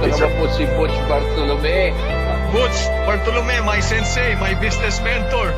Ito morning, sir. naman po si Butch Bartolome. Butch Bartolome, my sensei, my business mentor.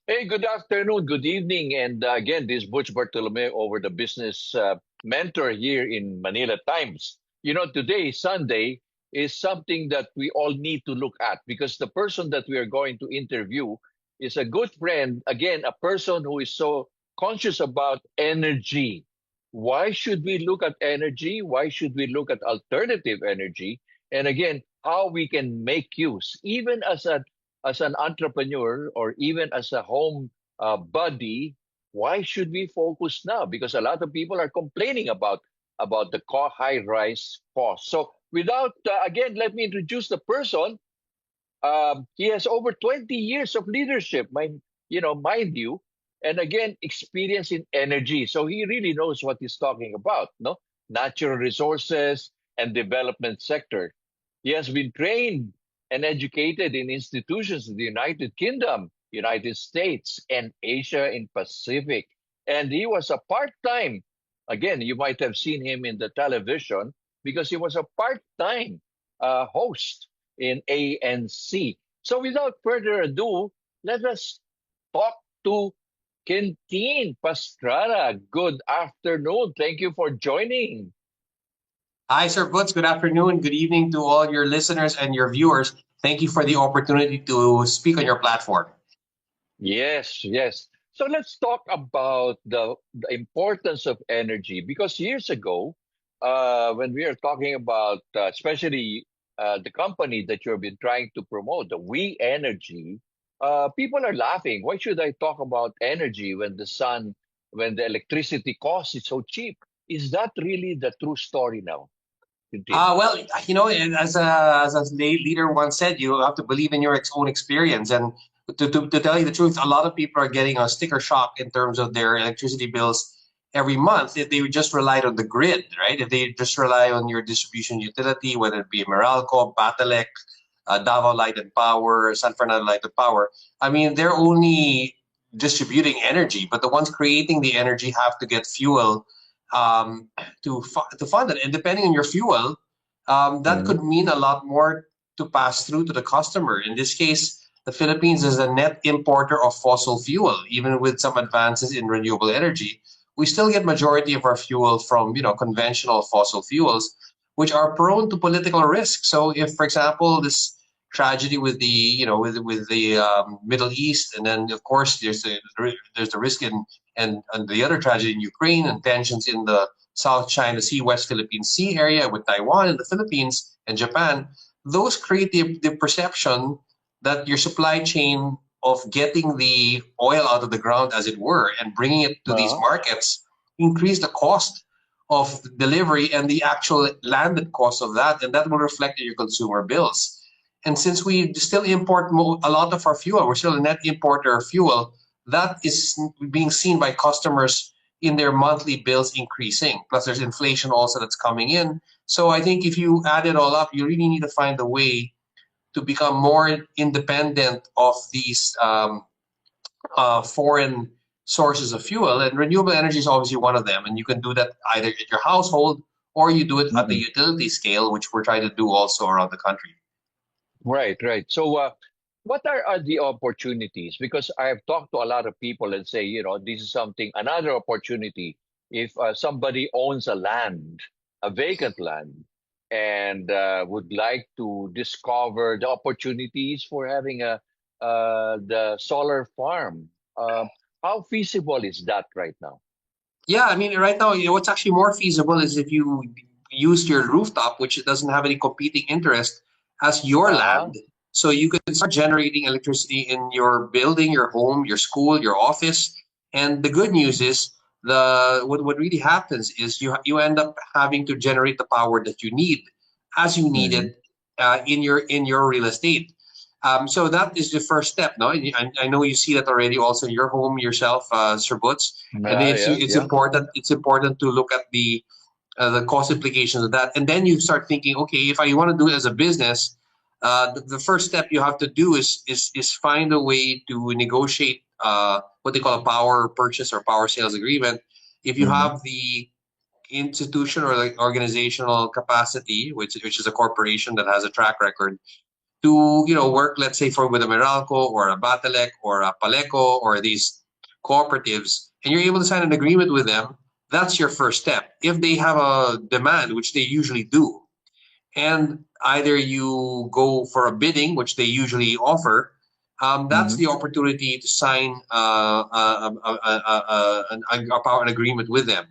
Hey, good afternoon, good evening. And again, this is Butch Bartolome over the business mentor here in Manila Times. You know, today, Sunday, is something that we all need to look at because the person that we are going to interview is a good friend. Again, a person who is so conscious about energy. Why should we look at energy? Why should we look at alternative energy? And again, how we can make use, even as an entrepreneur or even as a home buddy, why should we focus now? Because a lot of people are complaining about the high rise cost. So without again, let me introduce the person. He has over 20 years of leadership, mind you, and again, experience in energy. So he really knows what he's talking about, no? Natural resources and development sector. He has been trained and educated in institutions in the United Kingdom, United States, and Asia in Pacific. And he was a part-time, again, you might have seen him in the television because he was a part-time host in ANC. So without further ado, let us talk to Quintin Pastrana. Good afternoon. Thank you for joining. Hi, Sir Butz. Good afternoon. Good evening to all your listeners and your viewers. Thank you for the opportunity to speak on your platform. Yes, yes. So let's talk about the importance of energy because years ago, when we are talking about especially the company that you've been trying to promote, the We Energy, people are laughing. Why should I talk about energy when the electricity cost is so cheap? Is that really the true story now, Quintin? Well, as a leader once said, you have to believe in your own experience. And to tell you the truth, a lot of people are getting a sticker shock in terms of their electricity bills every month if they just relied on the grid, right? If they just rely on your distribution utility, whether it be Meralco, Batalec, Davao Light and Power, San Fernando Light and Power. I mean, they're only distributing energy, but the ones creating the energy have to get fuel to fund it. And depending on your fuel, that Mhm. could mean a lot more to pass through to the customer. In this case, the Philippines is a net importer of fossil fuel, even with some advances in renewable energy. We still get majority of our fuel from conventional fossil fuels, which are prone to political risk. So, if, for example, this tragedy with the with the Middle East, and then of course there's the risk and the other tragedy in Ukraine and tensions in the South China Sea, West Philippine Sea area with Taiwan and the Philippines and Japan. Those create the perception that your supply chain of getting the oil out of the ground, as it were, and bringing it to these Uh-huh. markets increase the cost of delivery and the actual landed cost of that, and that will reflect in your consumer bills. And since we still import a lot of our fuel, we're still a net importer of fuel, that is being seen by customers in their monthly bills increasing. Plus, there's inflation also that's coming in. So I think if you add it all up, you really need to find a way to become more independent of these foreign sources of fuel. And renewable energy is obviously one of them. And you can do that either at your household or you do it at the Mhm. utility scale, which we're trying to do also around the country. Right, right. So, what are the opportunities? Because I have talked to a lot of people and say, this is something, another opportunity. If somebody owns a land, a vacant land, and would like to discover the opportunities for having the solar farm, how feasible is that right now? Yeah, I mean, right now, what's actually more feasible is if you use your rooftop, which doesn't have any competing interest, as your Uh-huh. land. So you can start generating electricity in your building, your home, your school, your office. And the good news is what really happens is you end up having to generate the power that you need as you need Hmm. it in your real estate. So that is the first step. No, I know you see that already also in your home yourself, Sir Butz, and Yeah, yeah, it's yeah. important to look at the cost implications of that, and then you start thinking, okay, if I want to do it as a business, The first step you have to do is find a way to negotiate what they call a power purchase or power sales agreement. If you Hmm. have the institution or like organizational capacity, which is a corporation that has a track record to work, let's say for with a Meralco or a Batelec or a Paleco or these cooperatives, and you're able to sign an agreement with them. That's your first step. If they have a demand, which they usually do, and either you go for a bidding, which they usually offer, that's Hmm. the opportunity to sign an agreement with them.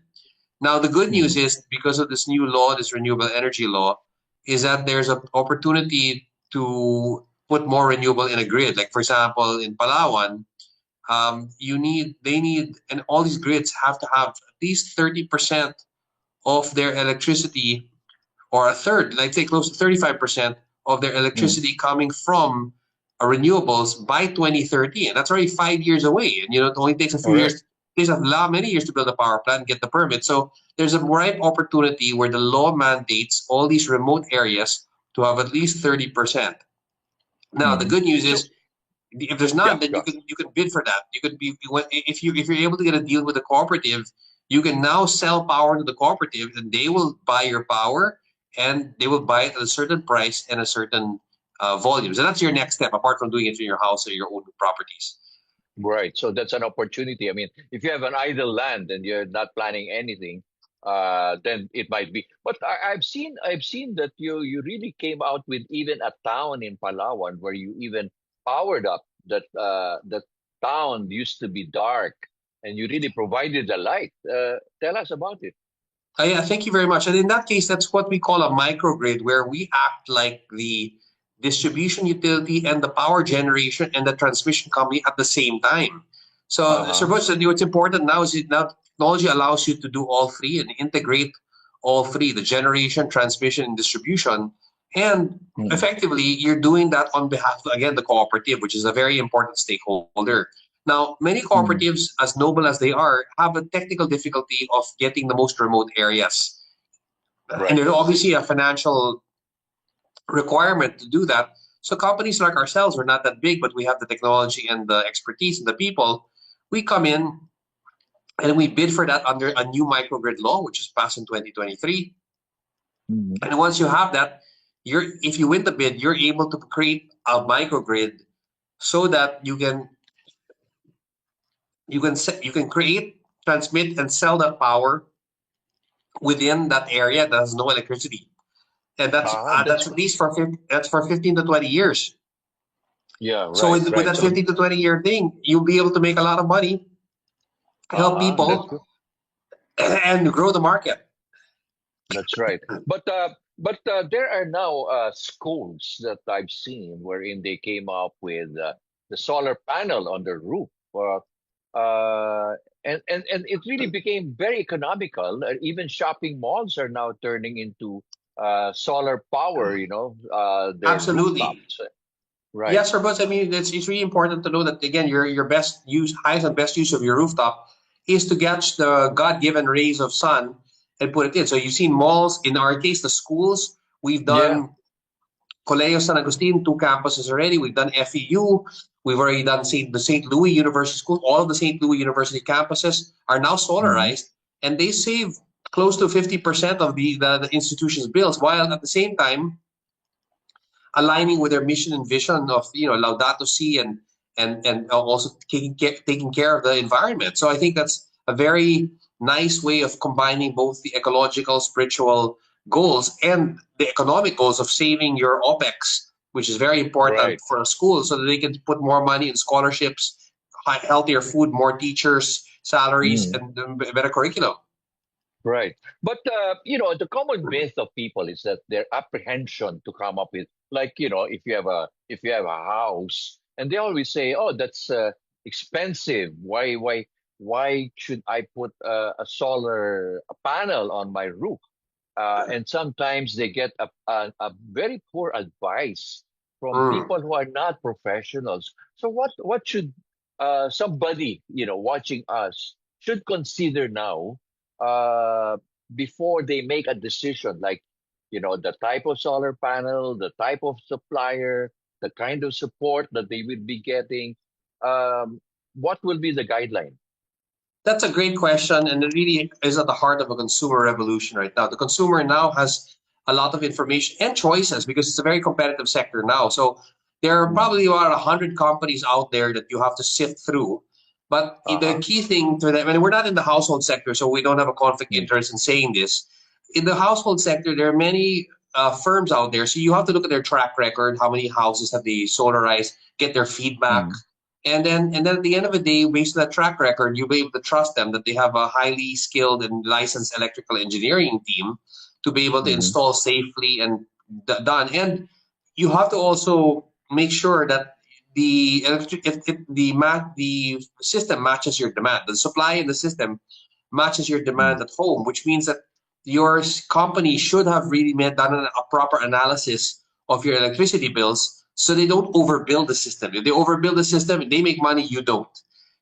Now, the good news Hmm. is because of this new law, this renewable energy law, is that there's an opportunity to put more renewable in a grid. Like for example, in Palawan, they need, and all these grids have to have at least 30% of their electricity, or a third, like say close to 35% of their Hmm. electricity coming from renewables by 2030. And that's already 5 years away. And it only takes a few Correct. years, it takes a lot, many years to build a power plant and get the permit. So there's a ripe opportunity where the law mandates all these remote areas to have at least 30%. Now, the Hmm. good news So is if there's yeah, none, then yeah. you can bid for that. You could be if you're able to get a deal with the cooperative, you can now sell power to the cooperative, and they will buy your power, and they will buy it at a certain price and a certain volumes. And that's your next step, apart from doing it in your house or your own properties. Right. So that's an opportunity. I mean, if you have an idle land and you're not planning anything, then it might be. But I've seen that you really came out with even a town in Palawan where you even powered up that town used to be dark and you really provided the light. Tell us about it. Yeah, thank you very much. And in that case, that's what we call a microgrid, where we act like the distribution utility and the power generation and the transmission company at the same time. So, Sir Uh-huh. Butch, what's important now is now technology allows you to do all three and integrate all three: the generation, transmission, and distribution. And Mm. effectively, you're doing that on behalf of, again, the cooperative, which is a very important stakeholder. Now, many Mm. cooperatives, as noble as they are, have a technical difficulty of getting the most remote areas. And Right. there's obviously a financial requirement to do that. So companies like ourselves, we're not that big, but we have the technology and the expertise and the people. We come in and we bid for that under a new microgrid law, which is passed in 2023. Mm. And once you have that, if you win the bid, you're able to create a microgrid so that you can create, transmit, and sell that power within that area that has no electricity, and that's Ah, that's at least for 15 to 20 years. yeah, So right, with right. that So 15 to 20 year thing, you'll be able to make a lot of money, help that's people, good. and grow the market. That's right. But there are now schools that I've seen wherein they came up with the solar panel on the roof, and it really became very economical. Even shopping malls are now turning into solar power. Their Absolutely. rooftops. Right. Yes, sir, but I mean, it's really important to know that again, your best use, highest and best use of your rooftop is to catch the God-given rays of sun and put it in. So you've seen malls, in our case, the schools. We've Yeah. done Colegio San Agustin, two campuses already. We've done FEU. We've already done the St. Louis University School. All of the St. Louis University campuses are now Hmm. solarized, and they save close to 50% of the institution's bills, while at the same time aligning with their mission and vision of Laudato Si, and also taking care of the environment. So I think that's a very nice way of combining both the ecological, spiritual goals and the economic goals of saving your OPEX, which is very important Right. for a school, so that they can put more money in scholarships, healthier food, more teachers, salaries, Mm. and better curriculum. Right. But the common myth of people is that their apprehension to come up with, like, if you have a house, and they always say, "Oh, that's expensive. Why should I put a solar panel on my roof?" And sometimes they get a very poor advice from Mm. people who are not professionals. So what should somebody watching us should consider now uh, before they make a decision? Like, the type of solar panel, the type of supplier, the kind of support that they will be getting. Um, what will be the guideline? That's a great question, and it really is at the heart of a consumer revolution right now. The consumer now has a lot of information and choices because it's a very competitive sector now. So there are Mm. probably about 100 companies out there that you have to sift through. But the Uh-huh. key thing to them, and we're not in the household sector, so we don't have a conflict of Mm. interest in saying this. In the household sector, there are many firms out there, so you have to look at their track record, how many houses have they solarized, get their feedback, Mm. and then at the end of the day, based on that track record, you'll be able to trust them that they have a highly skilled and licensed electrical engineering team to be able to Mhm. install safely and done. And you have to also make sure that the electric if the system matches your demand. The supply in the system matches your Mm. demand at home, which means that your company should have really done a proper analysis of your electricity bills so they don't overbuild the system. If they overbuild the system, they make money, you don't.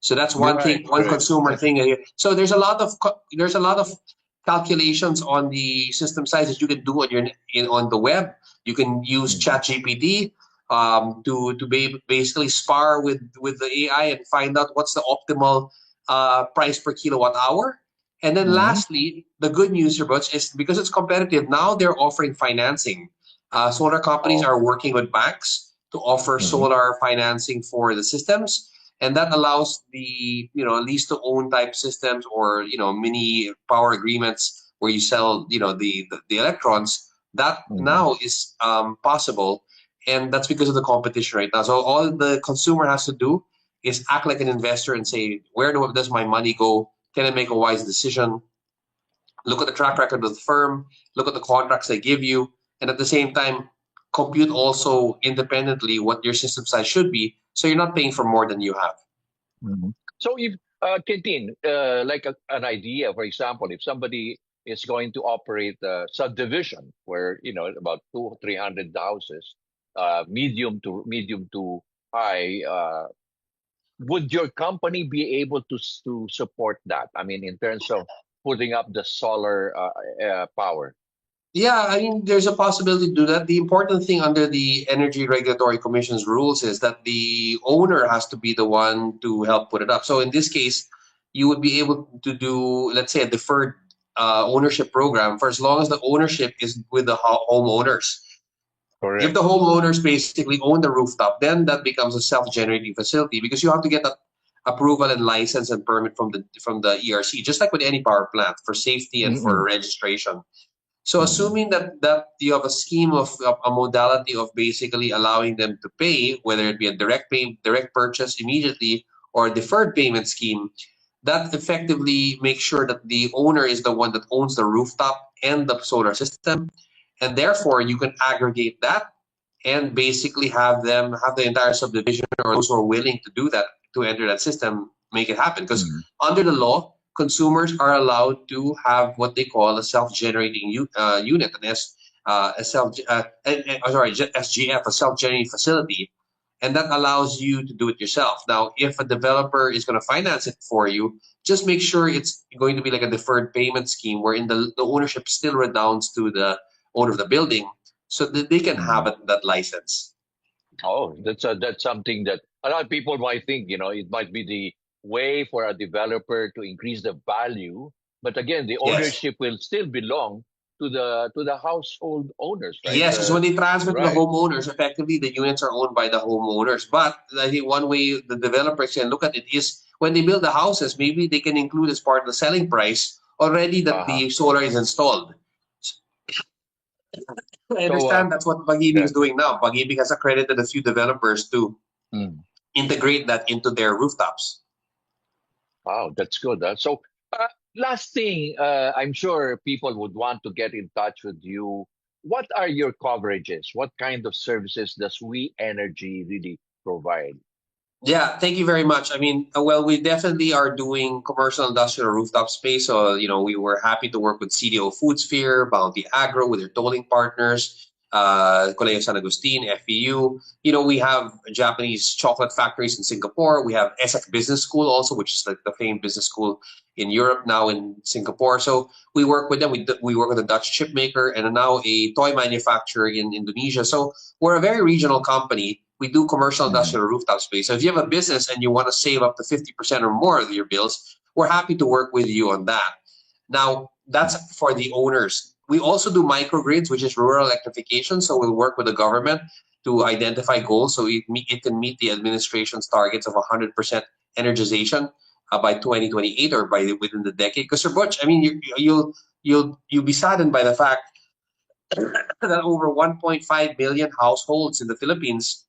So that's one Right, thing, one right. consumer thing here. So there's a lot of calculations on the system size that you can do on on the web. You can use Mhm. ChatGPT to be basically spar with the AI and find out what's the optimal price per kilowatt hour. And then Mhm. lastly, the good news here, Butch, is because it's competitive, now they're offering financing. Solar companies Oh. are working with banks to offer Mhm. solar financing for the systems. And that allows the, lease to own type systems or, mini power agreements where you sell, the electrons. That Mhm. now is possible. And that's because of the competition right now. So all the consumer has to do is act like an investor and say, does my money go? Can I make a wise decision? Look at the track record of the firm, look at the contracts they give you, and at the same time, compute also independently what your system size should be so you're not paying for more than you have. Mhm. So if Kentin, like an idea, for example, if somebody is going to operate a subdivision where about 200-300 houses, medium to high, would your company be able to support that? I mean, in terms of putting up the solar power. Yeah, I mean, there's a possibility to do that. The important thing under the Energy Regulatory Commission's rules is that the owner has to be the one to help put it up. So in this case, you would be able to do, let's say, a deferred ownership program for as long as the ownership is with the homeowners. If Correct. the homeowners basically own the rooftop, then that becomes a self-generating facility because you have to get that approval and license and permit from the ERC, just like with any power plant for safety and for Mm-mm. registration. So Mm-mm. assuming that you have a scheme of a modality of basically allowing them to pay, whether it be a direct purchase immediately or a deferred payment scheme, that effectively makes sure that the owner is the one that owns the rooftop and the solar system, and therefore you can aggregate that and basically have them have the entire subdivision or those who are willing to do that to enter that system make it happen because Mm. under the law consumers are allowed to have what they call a self-generating unit, a self, sorry, SGF, a self-generating facility, and that allows you to do it yourself. Now, if a developer is going to finance it for you, just make sure it's going to be like a deferred payment scheme wherein the ownership still redounds to the owner of the building so that they can have Mm. that license. Oh, that's something that a lot of people might think, it might be the way for a developer to increase the value, but again, the Yes. ownership will still belong to the household owners, right? Yes, because when they transfer to the Right. homeowners, effectively the units are owned by the homeowners. But I think one way the developers can look at it is when they build the houses, maybe they can include as part of the selling price already that Uh-huh. the solar is installed. I So understand that's what Pag-ibig yeah. is doing now. Pag-ibig has accredited a few developers to Mm. integrate that into their rooftops. Wow, that's good. So last thing, I'm sure people would want to get in touch with you. What are your coverages? What kind of services does We Energy really provide? Yeah, thank you very much. I mean, well, we definitely are doing commercial industrial rooftop space. So, we were happy to work with CDO Food Sphere, Bounty Agro with their tolling partners. Colegio San Agustin, FEU. You know, we have Japanese chocolate factories in Singapore. We have ESSEC Business School also, which is like the famed business school in Europe, now in Singapore. So we work with them. We work with a Dutch chip maker and now a toy manufacturer in Indonesia. So we're a very regional company. We do commercial Mhm. industrial rooftop space. So if you have a business and you want to save up to 50% or more of your bills, we're happy to work with you on that. Now, that's for the owners. We also do microgrids, which is rural electrification. So we'll work with the government to identify goals so it can meet the administration's targets of 100% energization by 2028 or by within the decade. Because Sir Butch, I mean, you'll be saddened by the fact that over 1.5 million households in the Philippines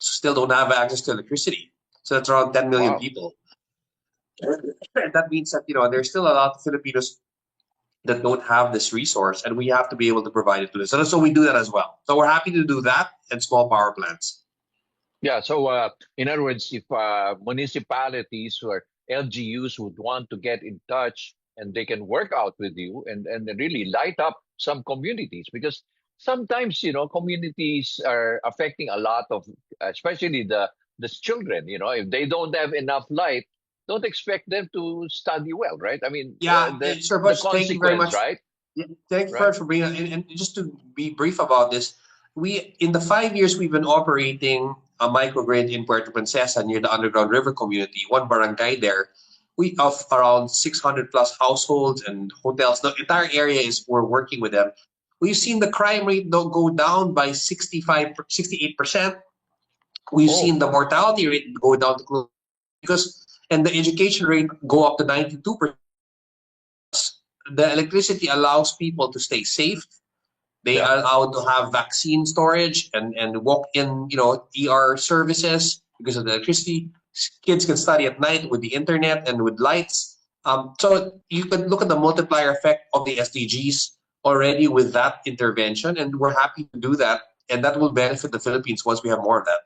still don't have access to electricity. So that's around 10 million Wow. people. And that means that there's still a lot of Filipinos that don't have this resource, and we have to be able to provide it to them. So we do that as well. So we're happy to do that and small power plants. Yeah. So, in other words, if municipalities or LGUs would want to get in touch and they can work out with you and really light up some communities, because sometimes, communities are affecting a lot of, especially the children. If they don't have enough light, don't expect them to study well, right? I mean, Yeah, Sir the Butch, thank you very consequence, much. right? Yeah, thank you very Right. much for bringing it. And just to be brief about this, we in the 5 years we've been operating a microgrid in Puerto Princesa near the underground river community, one barangay there. We of around 600 plus households and hotels. The entire area is we're working with them. We've seen the crime rate go down by 68%. We've Oh, seen the mortality rate go down to close because and the education rate go up to 92%. The electricity allows people to stay safe. They yeah. are allowed to have vaccine storage and walk in, ER services because of the electricity. Kids can study at night with the internet and with lights. So you can look at the multiplier effect of the SDGs already with that intervention, and we're happy to do that. And that will benefit the Philippines once we have more of that.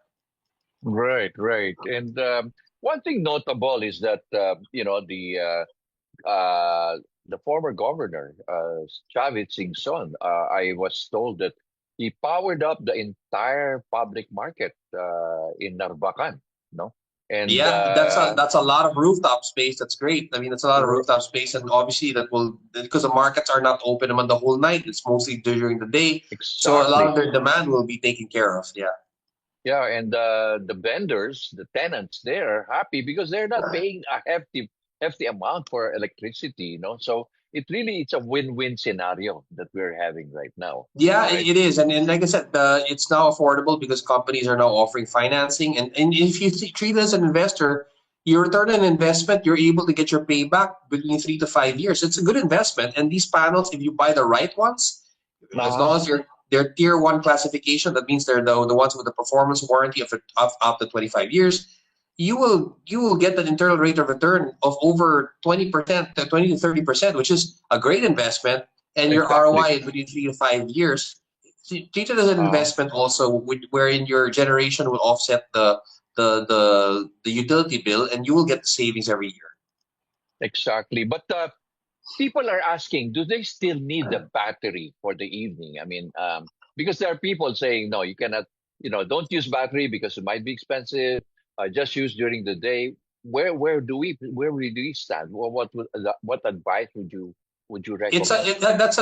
Right, right. And one thing notable is that the former governor, Chavit Singson, I was told that he powered up the entire public market in Narvacan, no? And Yeah, that's a lot of rooftop space. That's great. I mean, that's a lot of rooftop space, and obviously that will because the markets are not open on the whole night. It's mostly during the day, so a lot of exactly. their demand will be taken care of. Yeah. Yeah, and the vendors, the tenants, they're happy because they're not paying a hefty amount for electricity, So it's a win-win scenario that we're having right now, Yeah, right? it is, and like I said, it's now affordable because companies are now offering financing, and if you treat it as an investor, your return on investment, you're able to get your payback between 3 to 5 years. It's a good investment, and these panels, if you buy the right ones, as Uh-huh. long as they're tier one classification, that means they're the ones with the performance warranty of up to 25 years. You will get an internal rate of return of over 20%, 20 to 30%, which is a great investment, and your Exactly. ROI between 3 to 5 years. Treat it as an Uh, investment also, wherein your generation will offset the utility bill, and you will get the savings every year. exactly. But people are asking, do they still need the battery for the evening? I mean, because there are people saying, no, you cannot, don't use battery because it might be expensive. Just use during the day. Where do we stand? What advice would you recommend? That's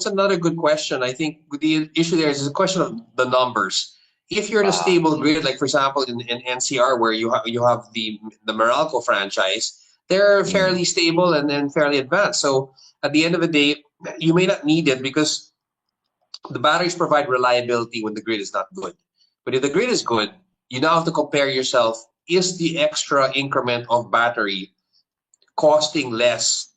another good question. I think the issue there is a question of the numbers. If you're in a Uh, stable grid, like for example in NCR where you have the Meralco franchise, they're mm, fairly stable and fairly advanced. So at the end of the day, you may not need it because the batteries provide reliability when the grid is not good. But if the grid is good, you now have to compare yourself. Is the extra increment of battery costing less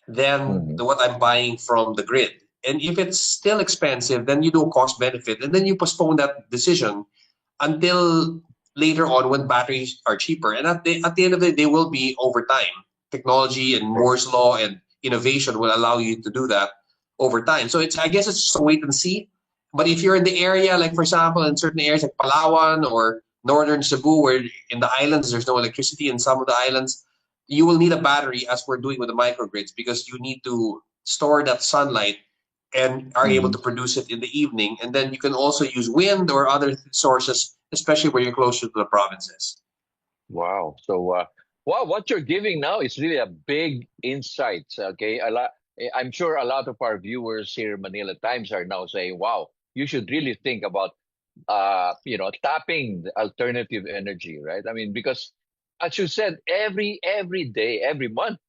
than mm, what I'm buying from the grid? And if it's still expensive, then you do cost benefit, and then you postpone that decision until later on when batteries are cheaper. And at the end of the day, they will be over time. Technology and Moore's law and innovation will allow you to do that over time. So I guess it's just a wait and see. But if you're in the area, like for example, in certain areas like Palawan or northern Cebu, where in the islands there's no electricity in some of the islands, you will need a battery as we're doing with the microgrids because you need to store that sunlight and are able to produce it in the evening. And then you can also use wind or other sources, especially where you're closer to the provinces. Wow. So, wow, what you're giving now is really a big insights. Okay, I'm sure a lot of our viewers here in Manila Times are now saying, "Wow, you should really think about, tapping the alternative energy, right?" I mean, because as you said, every day, every month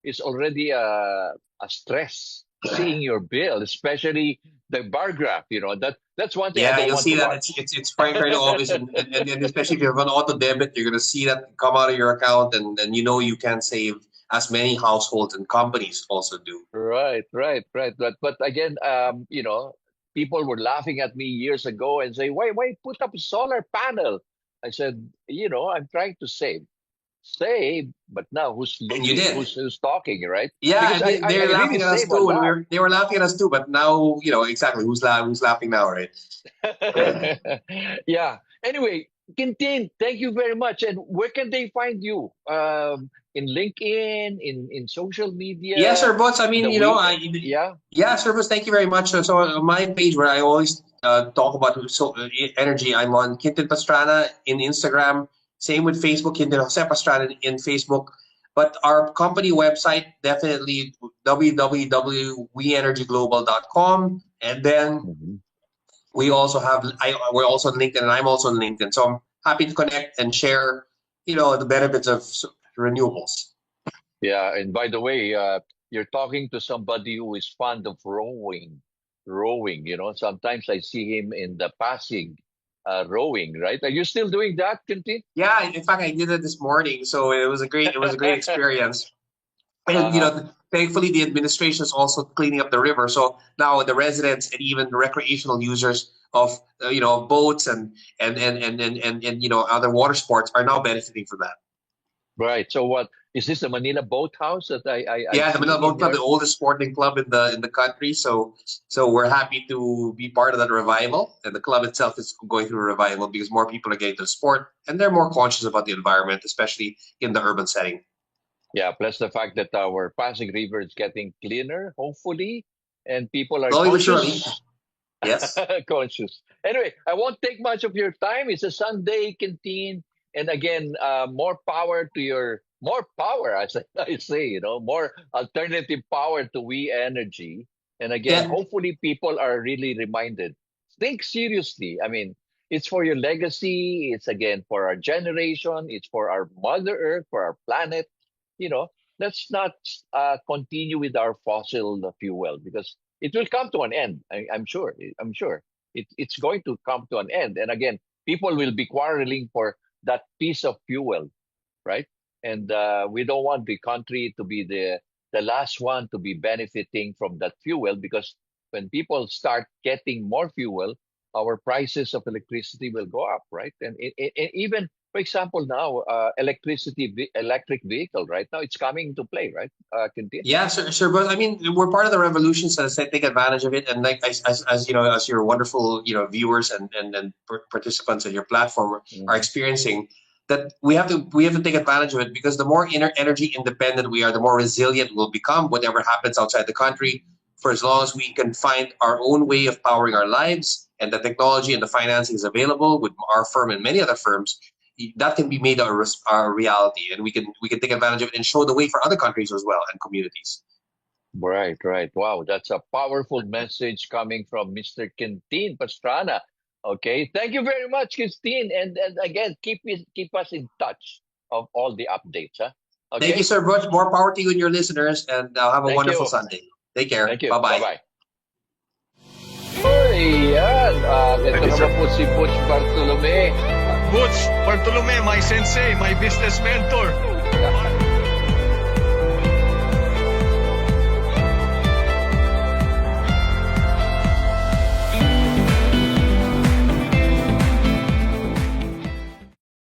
is already a stress seeing your bill, especially the bar graph. That's one thing I Yeah, don't you'll want to see that watch. it's fairly obvious, and especially if you have an auto debit, you're gonna see that come out of your account, and you know you can't save as many households and companies also do. Right, right, right. But again, people were laughing at me years ago and say, why put up a solar panel? I said, I'm trying to save, but now who's And you looking? did. Who's talking, right? Yeah, Because they, I they're really laughing at us save a too, and lot. they were laughing at us too. But now you know exactly who's laughing now, right? Yeah. Anyway, Quintin, thank you very much. And where can they find you? In LinkedIn, in social Yeah, media, sir, boss. I mean, the you know, we, yeah. yeah, sir, boss. Thank you very much. So on my page where I always talk about energy, I'm on Quintin Pastrana in Instagram. Same with Facebook, Quintin Jose Pastrana in Facebook. But our company website, definitely www.weenergyglobal.com. And then Mhm. we're also on LinkedIn, and I'm also on LinkedIn. So I'm happy to connect and share, the benefits of renewables. Yeah, and by the way, you're talking to somebody who is fond of rowing. Rowing, sometimes I see him in the Pasig rowing, right? Are you still doing that, Quintin? Yeah, in fact, I did it this morning, so it was a great experience. And Uh-huh. thankfully, the administration is also cleaning up the river. So now the residents and even the recreational users of boats and other water sports are now benefiting from that. Right. So what is this the Manila Boat House that I Yeah, the Manila see in Boat Club, the your? oldest sporting club in the country. So we're happy to be part of that revival. And the club itself is going through a revival because more people are getting to the sport and they're more conscious about the environment, especially in the urban setting. Yeah, plus the fact that our Pasig River is getting cleaner, hopefully, and people are Slowly but surely. conscious. Yes. Conscious. Anyway, I won't take much of your time. It's a Sunday canteen, and again, more power to your more power, as I say, more alternative power to We Energy. And again, Yeah. hopefully, people are really reminded. Think seriously. I mean, it's for your legacy. It's again for our generation. It's for our Mother Earth, for our planet. You know, let's not continue with our fossil fuel because it will come to an end. I'm sure. I'm sure it's going to come to an end. And again, people will be quarreling for that piece of fuel, right? And we don't want the country to be the last one to be benefiting from that fuel because when people start getting more fuel, our prices of electricity will go up, right? And even, for example, now electric vehicle, right now it's coming to play, right? Quintin? Yeah, sure, sure. But I mean, we're part of the revolution, so let's take advantage of it. And like as as your wonderful viewers and participants in your platform are Mhm. experiencing, that we have to take advantage of it because the more energy independent we are, the more resilient we'll become. Whatever happens outside the country, for as long as we can find our own way of powering our lives, and the technology and the financing is available with our firm and many other firms, that can be made our reality, and we can take advantage of it and show the way for other countries as well and communities. Right, right. Wow, that's a powerful message coming from Mr. Quintin Pastrana. Okay, thank you very much, Christine, and again, keep us in touch of all the updates. Huh? Thank you Okay, so much. More power to you and your listeners, and have a thank wonderful you, Sunday. Take care. thank you. Bye Bye bye. bye. Uy, yan. Ito Thank you, naman sir. po si Butch Bartolome. Butch, Bartolome, my sensei, my business mentor.